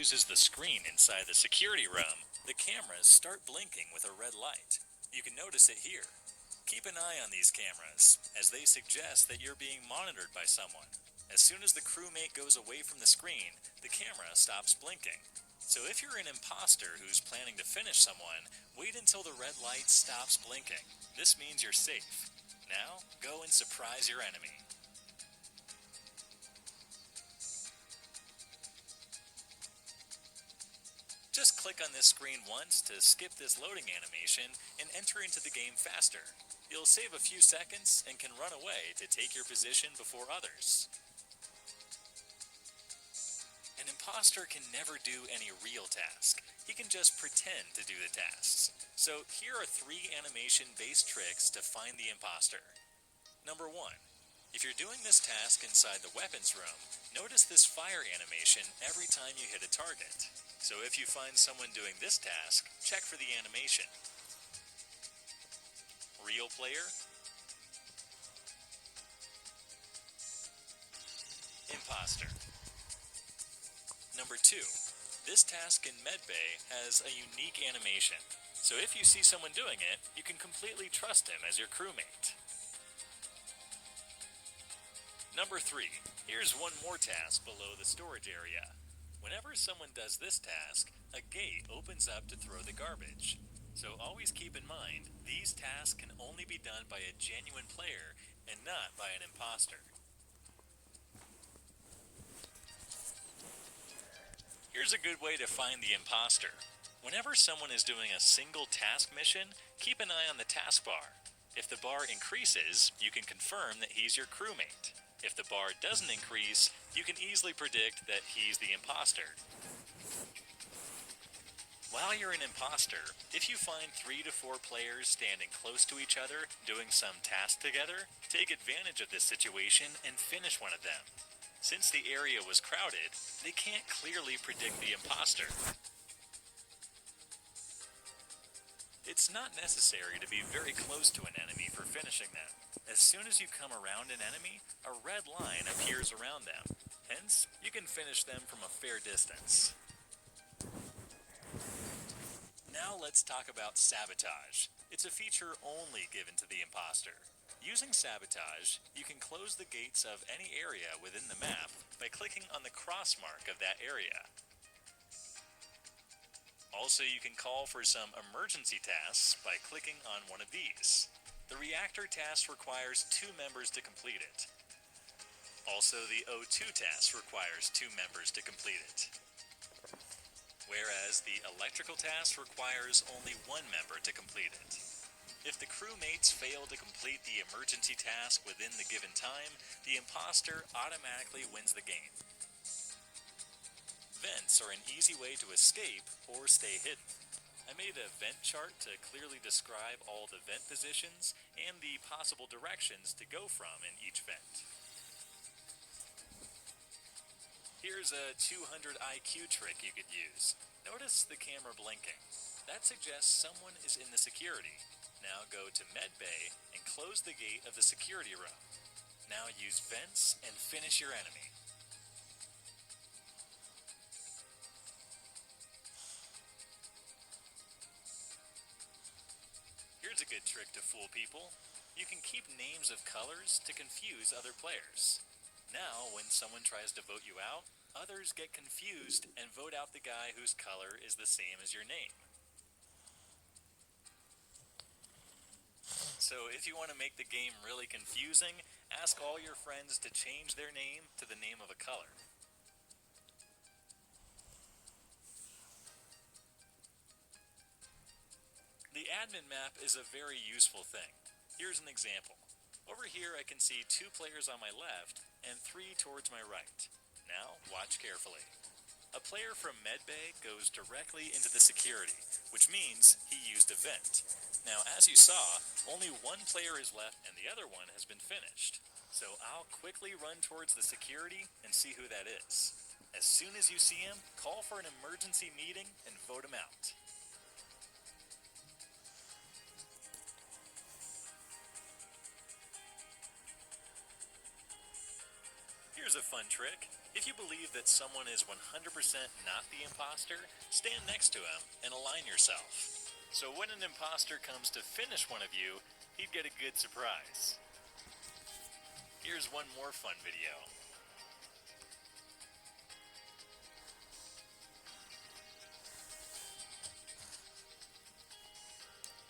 uses the screen inside the security room, the cameras start blinking with a red light. You can notice it here. Keep an eye on these cameras, as they suggest that you're being monitored by someone. As soon as the crewmate goes away from the screen, the camera stops blinking. So if you're an imposter who's planning to finish someone, wait until the red light stops blinking. This means you're safe. Now, go and surprise your enemy. Just click on this screen once to skip this loading animation and enter into the game faster. You'll save a few seconds and can run away to take your position before others. An imposter can never do any real task. He can just pretend to do the tasks. So here are 3 animation-based tricks to find the imposter. Number 1. If you're doing this task inside the weapons room, notice this fire animation every time you hit a target. So if you find someone doing this task, check for the animation. Real player, imposter. Number 2. This task in Medbay has a unique animation. So if you see someone doing it, you can completely trust him as your crewmate. Number 3. Here's one more task below the storage area. Whenever someone does this task, a gate opens up to throw the garbage. So always keep in mind, these tasks can only be done by a genuine player and not by an imposter. Here's a good way to find the imposter. Whenever someone is doing a single task mission, keep an eye on the taskbar. If the bar increases, you can confirm that he's your crewmate. If the bar doesn't increase, you can easily predict that he's the imposter. While you're an imposter, if you find 3 to 4 players standing close to each other doing some task together, take advantage of this situation and finish one of them. Since the area was crowded, they can't clearly predict the imposter. It's not necessary to be very close to an enemy for finishing them. As soon as you come around an enemy, a red line appears around them. Hence, you can finish them from a fair distance. Now let's talk about sabotage. It's a feature only given to the imposter. Using sabotage, you can close the gates of any area within the map by clicking on the cross mark of that area. Also, you can call for some emergency tasks by clicking on one of these. The reactor task requires 2 members to complete it. Also, the O2 task requires 2 members to complete it. Whereas the electrical task requires only 1 member to complete it. If the crewmates fail to complete the emergency task within the given time, the imposter automatically wins the game. Vents are an easy way to escape or stay hidden. I made a vent chart to clearly describe all the vent positions and the possible directions to go from in each vent. Here's a 200 IQ trick you could use. Notice the camera blinking. That suggests someone is in the security. Now go to Medbay and close the gate of the security room. Now use vents and finish your enemy. Here's a good trick to fool people. You can keep names of colors to confuse other players. Now, when someone tries to vote you out, others get confused and vote out the guy whose color is the same as your name. So if you want to make the game really confusing, ask all your friends to change their name to the name of a color. The admin map is a very useful thing. Here's an example. Over here I can see 2 players on my left and 3 towards my right. Now watch carefully. A player from Medbay goes directly into the security, which means he used a vent. Now as you saw, only 1 player is left and the other one has been finished. So I'll quickly run towards the security and see who that is. As soon as you see him, call for an emergency meeting and vote him out. Here's Here's a fun trick. If you believe that someone is 100% not the imposter, stand next to him and align yourself. So when an imposter comes to finish one of you, he'd get a good surprise. Here's one more fun video.